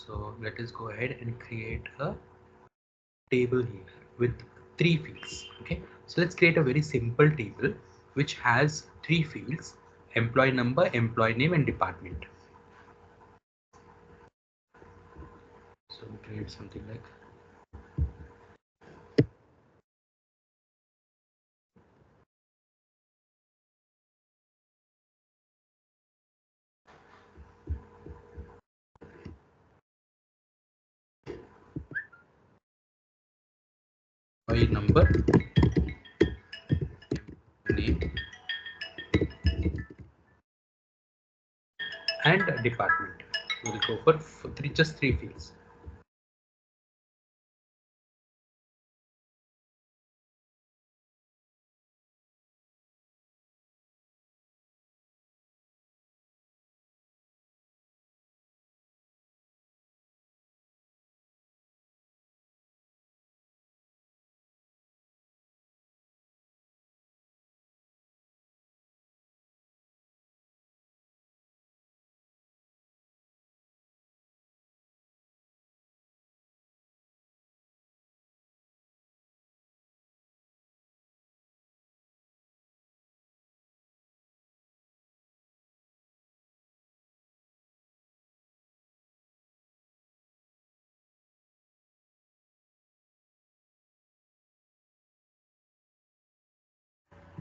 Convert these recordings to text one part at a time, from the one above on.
So let us go ahead and create a table here with 3 fields. Okay, so let's create a very simple table which has 3 fields: employee number, employee name, and department. So we create something like employee number, name, and department. We'll go for just 3 fields.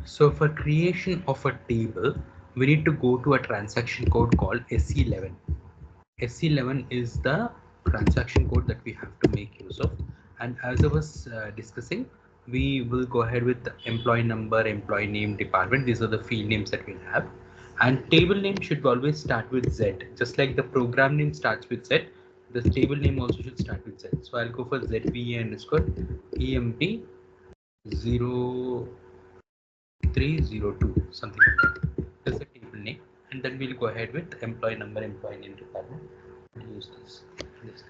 So for creation of a table, we need to go to a transaction code called SC11. SC11 is the transaction code that we have to make use of. And as I was discussing, we will go ahead with the employee number, employee name, department. These are the field names that we'll have. And table name should always start with Z. Just like the program name starts with Z, the table name also should start with Z. So I'll go for ZVA underscore EMP 0302, something like that. That's the table name. And then we'll go ahead with employee number, employee name, department. Use these things.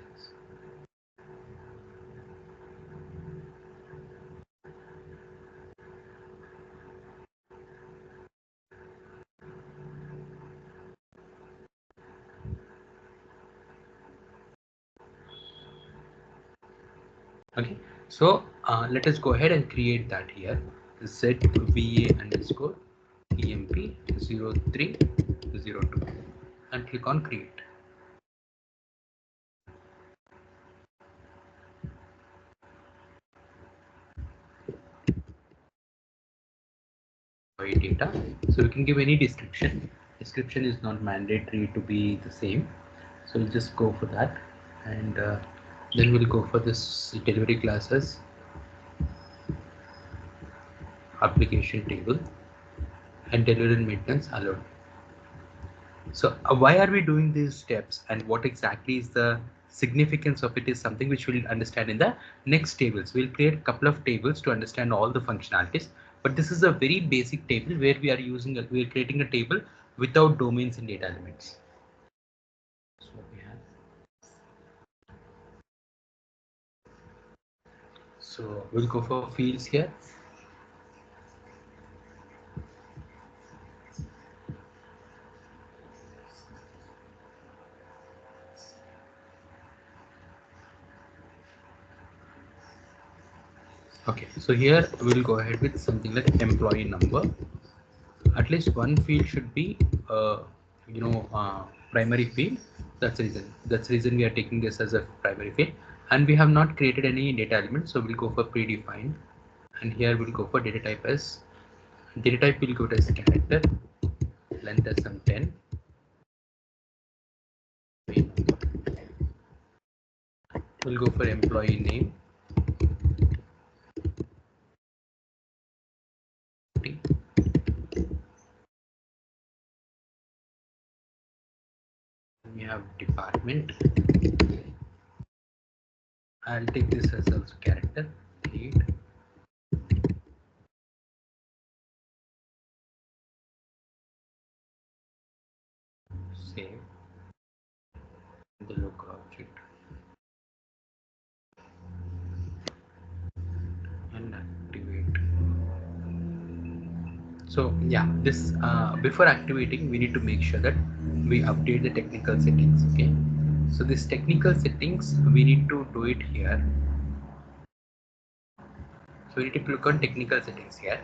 Okay, so let us go ahead and create that here. ZVA underscore EMP 0302 and click on create. Data, so we can give any description. Description is not mandatory to be the same, so we'll just go for that. And then we'll go for this delivery classes application table and delivery maintenance allowed. So why are we doing these steps and what exactly is the significance of it is something which we'll understand in the next tables. We'll create a couple of tables to understand all the functionalities, but this is a very basic table where we are creating a table without domains and data elements. So we have. So we'll go for fields here. Okay, so here we'll go ahead with something like employee number. At least one field should be, primary field. That's the reason. That's the reason we are taking this as a primary field. And we have not created any data element, so we'll go for predefined. And here we'll go for data type as data type. We'll go to as character, length as some 10. We'll go for employee name. We have department. I'll take this as also character 8. Save the local object and activate. So yeah, this before activating, we need to make sure that we update the technical settings. Okay, So these technical settings, we need to do it here. So we need to click on technical settings here,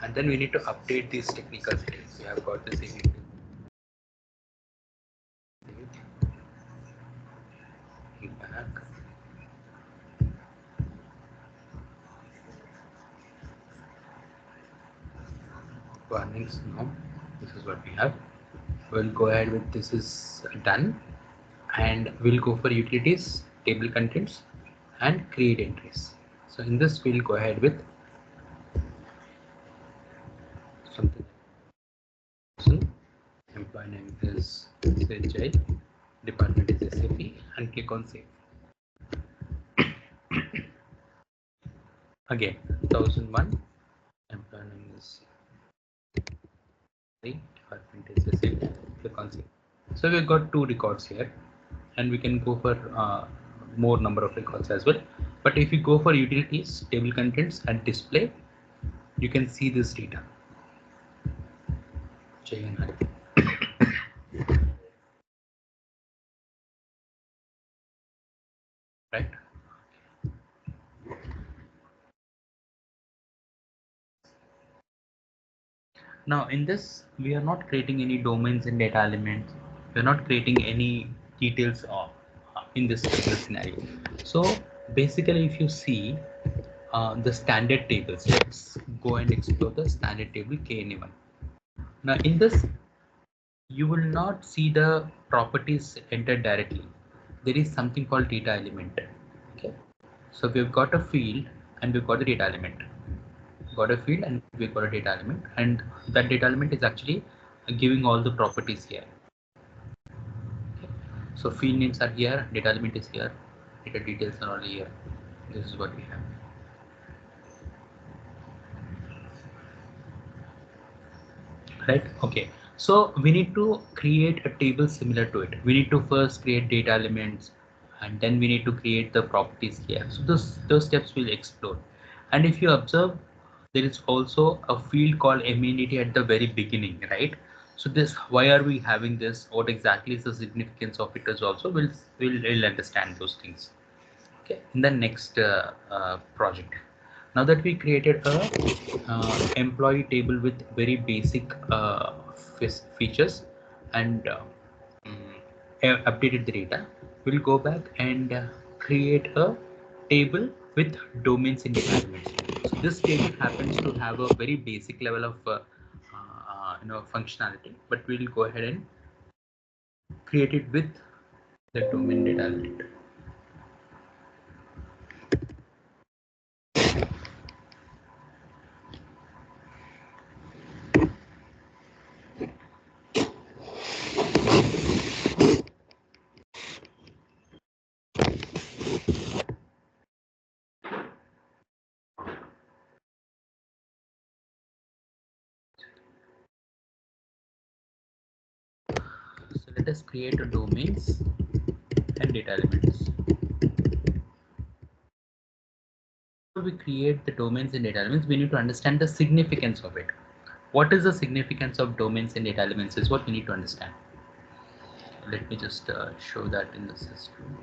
and then we need to update these technical settings. We have got this back. Warnings now. This is what we have. We'll go ahead with this is done, and we'll go for utilities, table contents, and create entries. So in this, we'll go ahead with something. So employee name is J, department is SAP, and click on save. Again, 1001, employee name is department is SAP, click on save. So we've got 2 records here, and we can go for more number of records as well. But if you go for utilities, table contents, and display, you can see this data. Right. Now in this, we are not creating any domains and data elements. We are not creating any details in this particular scenario. So basically, if you see the standard tables, let's go and explore the standard table KNA1. Now in this, you will not see the properties entered directly. There is something called data element. Okay, so we've got a field and we've got the data element. Got a field and we've got a data element, and that data element is actually giving all the properties here. Okay. So field names are here, data element is here, data details are all here. This is what we have. Right. Okay, so we need to create a table similar to it. We need to first create data elements, and then we need to create the properties here. So those steps we'll explore. And if you observe, there is also a field called amenity at the very beginning, right? So this, why are we having this? What exactly is the significance of it is also we'll understand those things. Okay, in the next project. Now that we created a employee table with very basic features and updated the data, we'll go back and create a table with domains and data elements. So this table happens to have a very basic level of functionality, but we'll go ahead and create it with the domain data element. So let us create a domains and data elements. Before we create the domains and data elements, we need to understand the significance of it. What is the significance of domains and data elements is what we need to understand. Let me just show that in the system.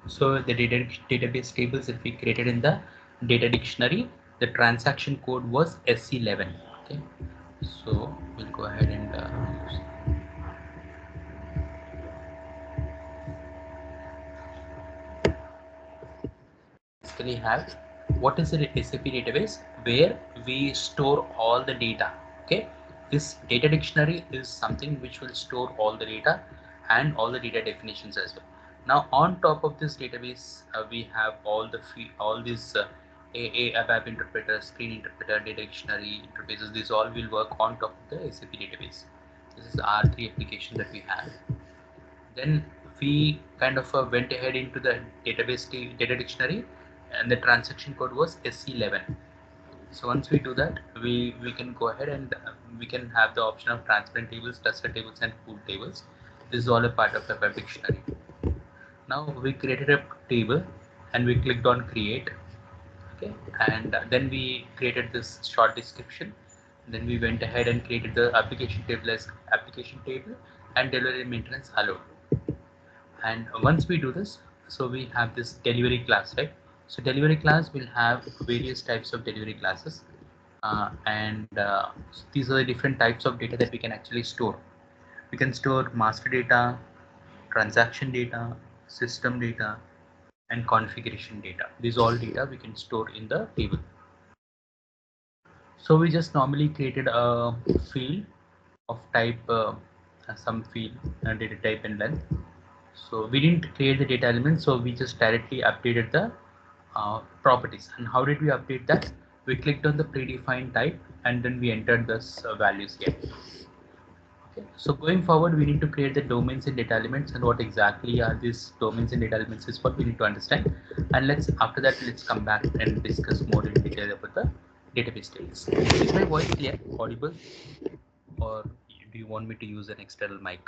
So the database tables that we created in the data dictionary, the transaction code was SC11. Okay, so we'll go ahead and use. basically have what is a SAP database where we store all the data. Okay, this data dictionary is something which will store all the data and all the data definitions as well. Now on top of this database, we have all these AA, ABAP interpreter, screen interpreter, data dictionary interfaces. These all will work on top of the SAP database. This is R3 application that we have. Then we kind of went ahead into the database data dictionary, and the transaction code was SC11. So once we do that, we can go ahead and we can have the option of transparent tables, cluster tables, and pool tables. This is all a part of the web dictionary. Now we created a table and we clicked on create. Okay, and then we created this short description. Then we went ahead and created the application table as application table and delivery maintenance allowed. And once we do this, so we have this delivery class, right? So delivery class will have various types of delivery classes, and these are the different types of data that we can actually store. We can store master data, transaction data, system data, and configuration data. These all data we can store in the table. So we just normally created a field of type some field data type and length. So we didn't create the data element, so we just directly updated the properties. And how did we update that? We clicked on the predefined type and then we entered this values here. Okay. So going forward, we need to create the domains and data elements, and what exactly are these domains and data elements is what we need to understand. And after that let's come back and discuss more in detail about the database tables. Is my voice clear, audible, or do you want me to use an external mic?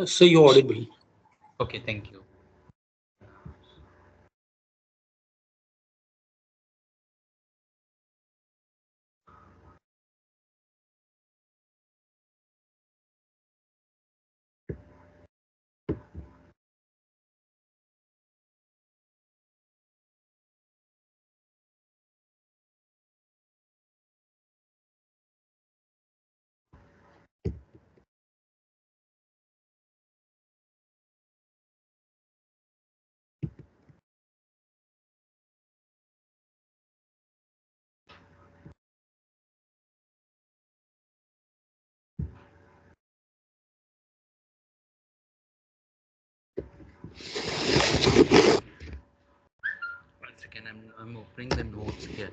So you're audible. Okay, thank you. One second, I'm opening the notes here.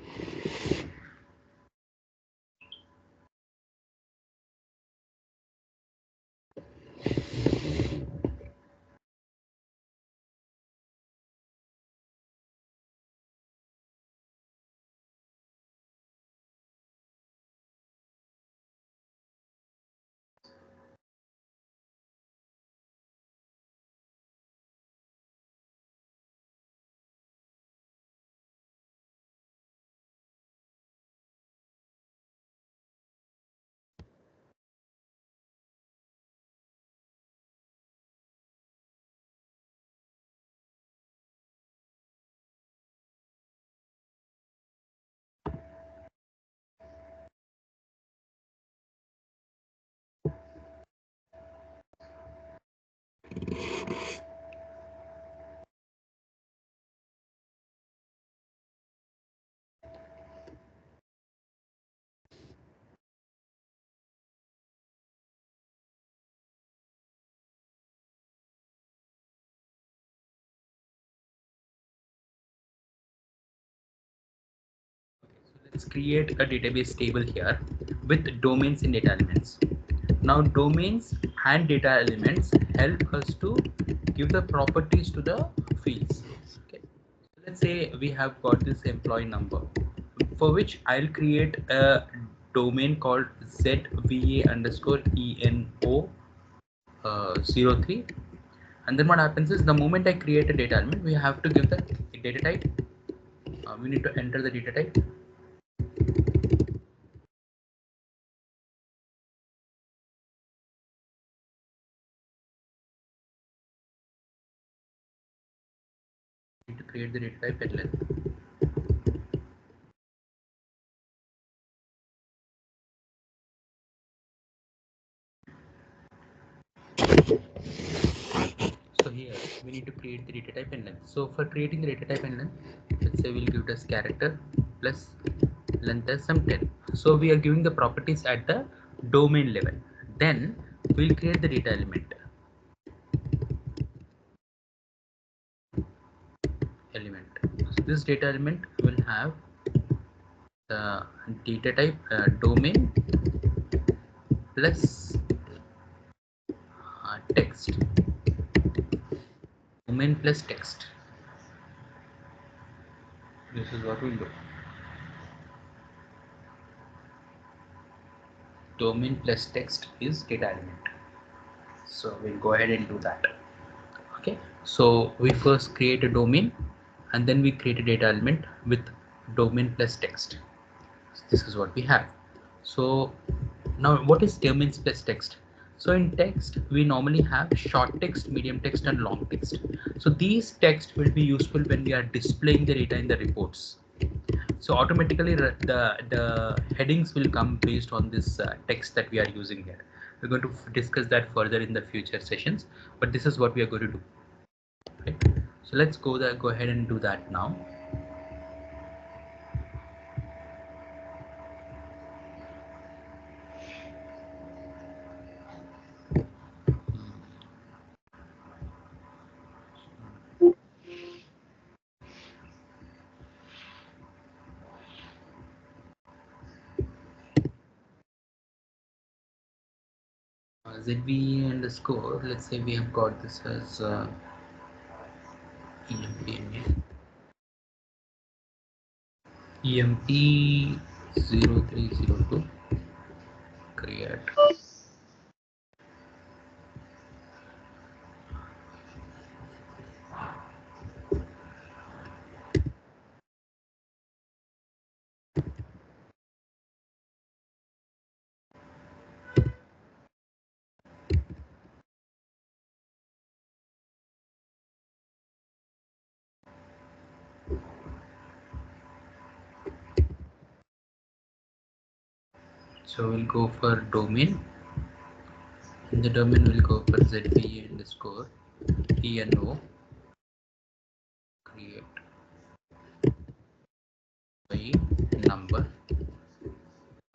Let's create a database table here with domains and data elements. Now domains and data elements help us to give the properties to the fields. Okay. So let's say we have got this employee number, for which I'll create a domain called ZVA underscore ENO 03. And then what happens is the moment I create a data element, we have to give the data type. We need to enter the data type. We need to create the data type at length. So here we need to create the data type and length. So for creating the data type and length, let's say we'll give it as character plus length as some 10. So we are giving the properties at the domain level. Then we'll create the data element. So this data element will have the data type domain plus text, domain plus text. This is what we'll do. Domain plus text is data element. So we'll go ahead and do that. Okay, so we first create a domain and then we create a data element with domain plus text. This is what we have. So now what is domain plus text? So in text we normally have short text, medium text and long text. So these text will be useful when we are displaying the data in the reports. So automatically the headings will come based on this text that we are using here. We're going to discuss that further in the future sessions, but this is what we are going to do. Right? So let's go ahead and do that now. ZB underscore, let's say we have got this as EMP 0302 create. So we'll go for domain. In the domain we'll go for ZB underscore ENO create by number.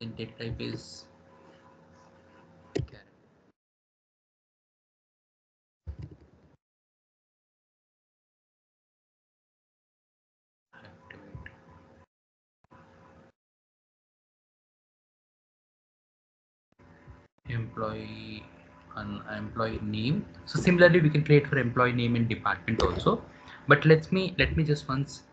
Then data type is character. Activate. Employee and employee name. So similarly we can create for employee name and department also, but let me just once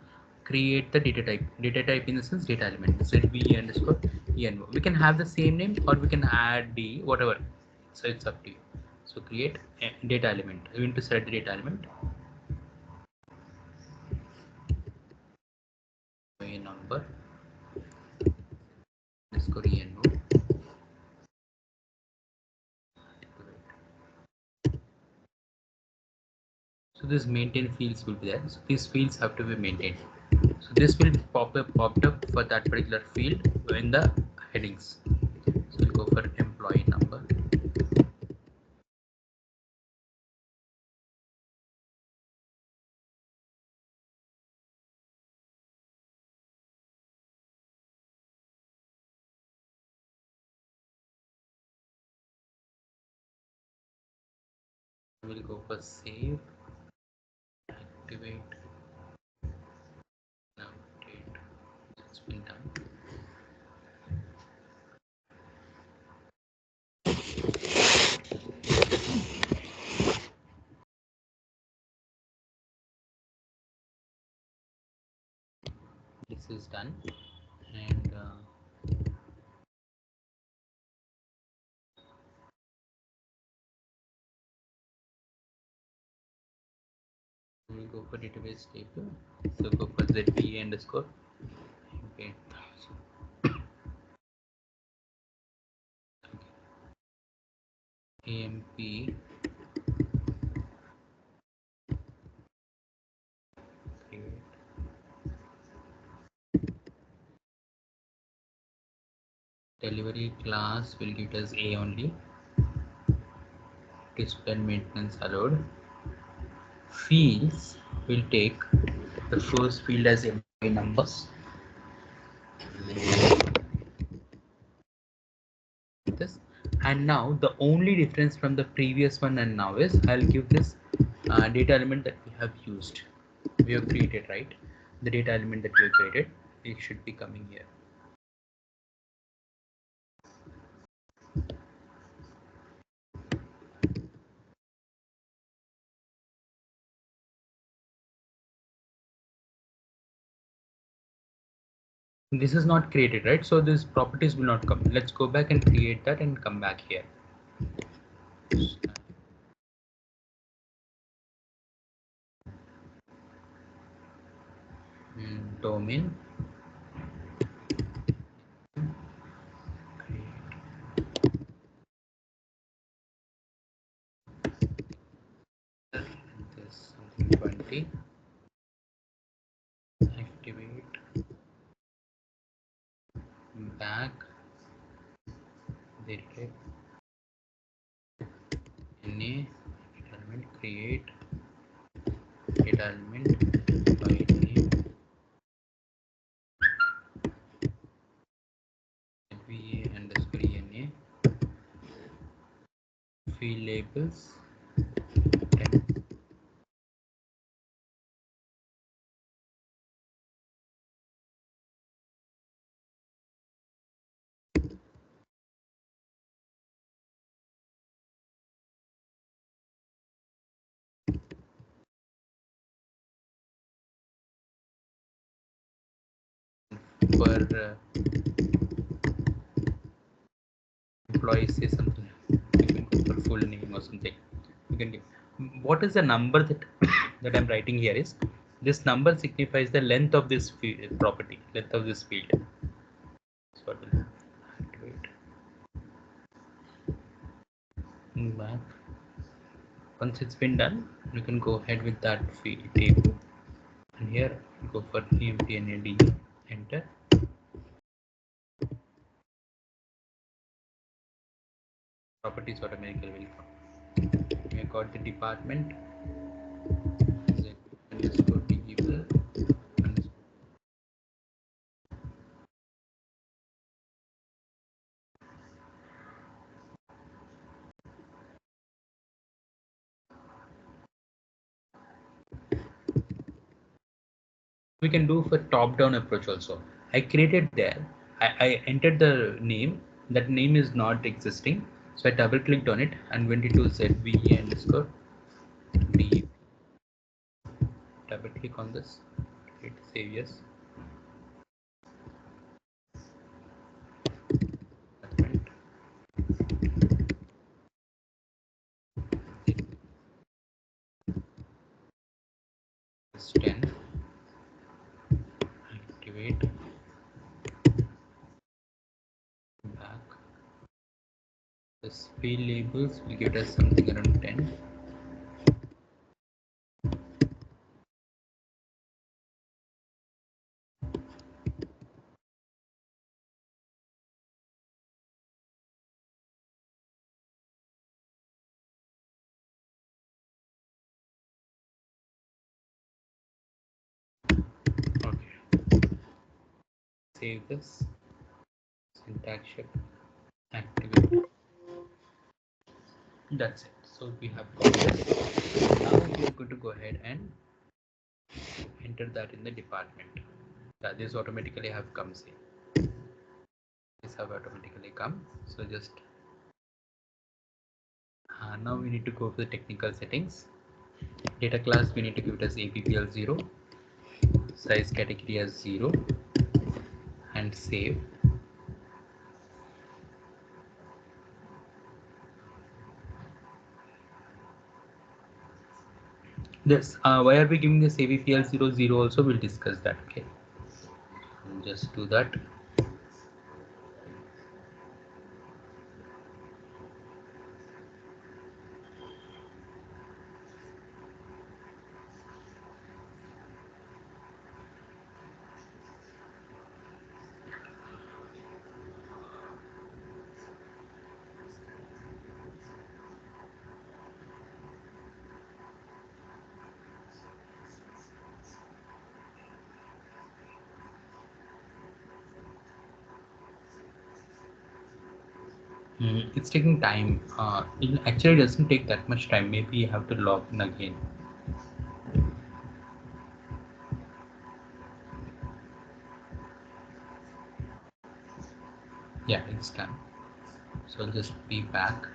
create the data type in the sense data element ZB underscore ENO. We can have the same name or we can add the whatever, so it's up to you. So create a data element. We need to select the data element by number underscore ENO. So this maintain fields will be there. So these fields have to be maintained. So this will popped up for that particular field in the headings. So we'll go for employee number. We'll go for save, activate, update. It's been done. This is done, and we'll go for database table. So go for ZBA underscore. Okay. So, AMP create delivery class will give us A only. display maintenance allowed. Fields will take the first field as employee numbers. This, and now the only difference from the previous one and now is I'll give this data element that we have used. We have created, right? The data element that we have created, it should be coming here. This is not created, right? So these properties will not come. Let's go back and create that and come back here. Domain, this something 20, activate, back, they take NA, element, create, data element, by name, VA underscore NA, field labels, 10. For employee, say something, you can go for full name or something. You can give. What is the number that that I'm writing here is this number signifies the length of this field, property, length of this field. So I will activate back. Once it's been done, you can go ahead with that field table, and here go for EMPNAD, enter. Properties automatically will come. We have got the department, Z underscore people underscore. We can do for top-down approach also. I created there. I entered the name. That name is not existing. So I double clicked on it and went into ZVE underscore D. Double click on this. Hit save yes. It's 10. Activate. Back. This field labels will give us something around 10. Okay. Save this. Syntax shift. Activate. That's it. So we have got this. Now we are going to go ahead and enter that in the department. This automatically have comes in. This have automatically come. So just now we need to go to the technical settings. Data class we need to give it as APPL0, size category as 0, and save. This why are we giving this APPL00 also? We'll discuss that. Okay, just do that. It's taking time. It actually doesn't take that much time. Maybe you have to log in again. Yeah, it's done. So I'll just be back.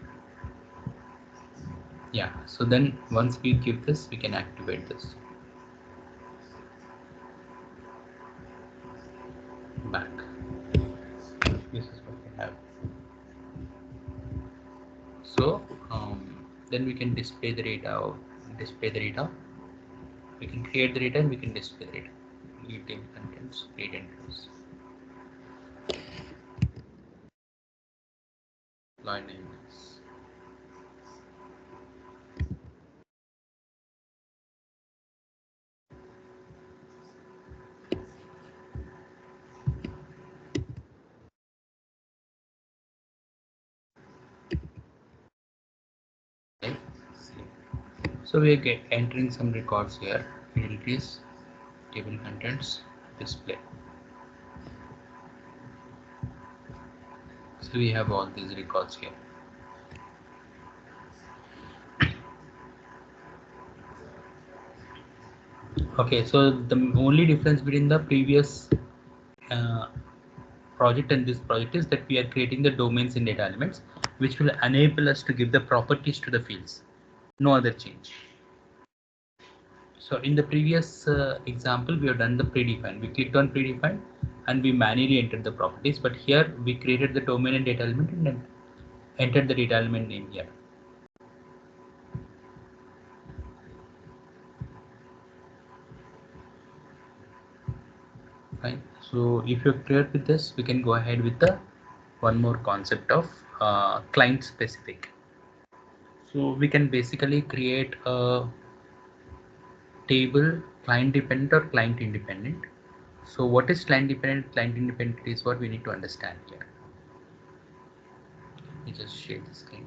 Yeah, so then once we give this, we can activate this. Back. This is what we have. So then we can display the data. We can create the data and we can display the data. Lead table contents, create entries. Line names. Okay. So we are entering some records here. Entries, table contents, display. So we have all these records here. Okay, so the only difference between the previous uh, project and this project is that we are creating the domains in data elements, which will enable us to give the properties to the fields. No other change. So in the previous example, we have done the predefined. We clicked on predefined and we manually entered the properties. But here we created the domain and data element and then entered the data element name here. Fine. So if you're clear with this, we can go ahead with the one more concept of client specific. So we can basically create a table client dependent or client independent. So what is client dependent? Client independent is what we need to understand here. Let me just share the screen.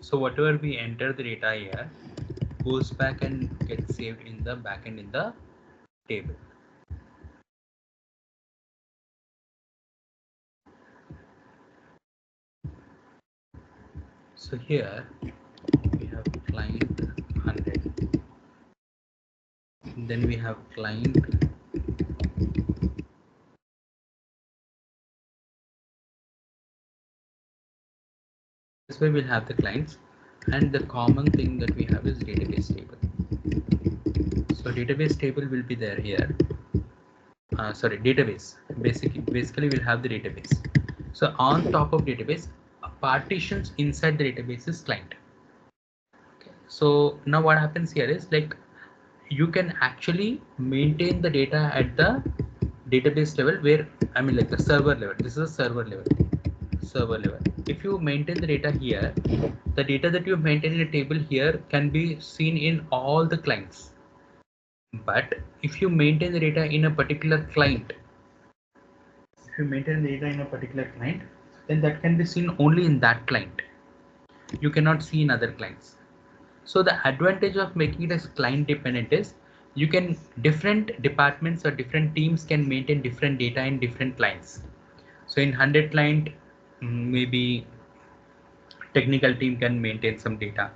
So whatever we enter the data here goes back and gets saved in the backend in the table. So here we have client 100. Then we have client. This way we'll have the clients, and the common thing that we have is database table. So database table will be there here. Database. Basically we'll have the database. So on top of database, partitions inside the database is client. Okay. So now what happens here is like you can actually maintain the data at the database level where like the server level. This is a server level. If you maintain the data here, the data that you maintain in a table here can be seen in all the clients. But if you maintain the data in a particular client, then that can be seen only in that client. You cannot see in other clients. So the advantage of making it as client dependent is you can different departments or different teams can maintain different data in different clients. So in 100 client, maybe technical team can maintain some data.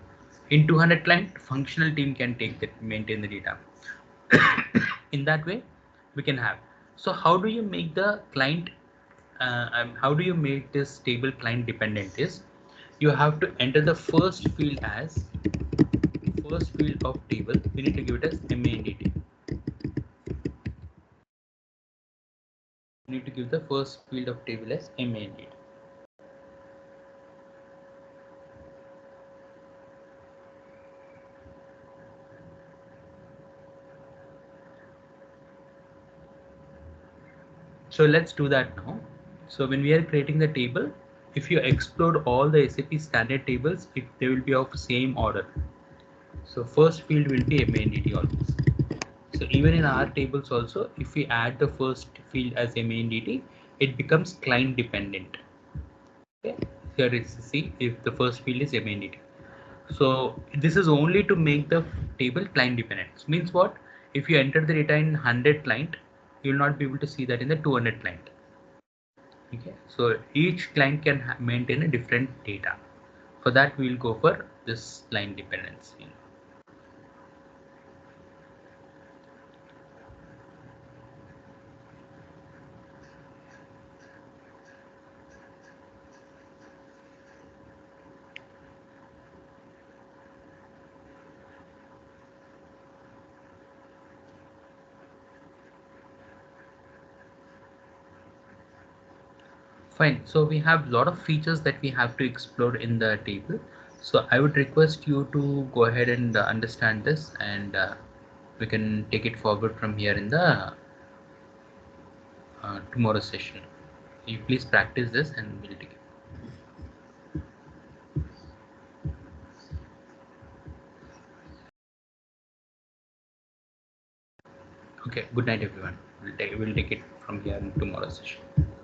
In 200 client, functional team can maintain the data. In that way, we can have. So how do you make the client? How do you make this table client dependent? Is you have to enter the first field as first field of table. We need to give it as MANDT. You need to give the first field of table as MA indeed. So let's do that now. So when we are creating the table, if you explode all the SAP standard tables, they will be of same order. So first field will be MANDT always. So even in our tables also, if we add the first field as MANDT, it becomes client dependent. Okay. Here is see if the first field is MANDT. So this is only to make the table client dependent. Means what? If you enter the data in 100 client, you will not be able to see that in the 200 client. Okay. So each client can maintain a different data. For that, we will go for this client dependency. Fine. So we have a lot of features that we have to explore in the table. So I would request you to go ahead and understand this, and we can take it forward from here in the tomorrow's session. You please practice this and we'll take it. Okay. Good night, everyone. We'll take it from here in tomorrow's session.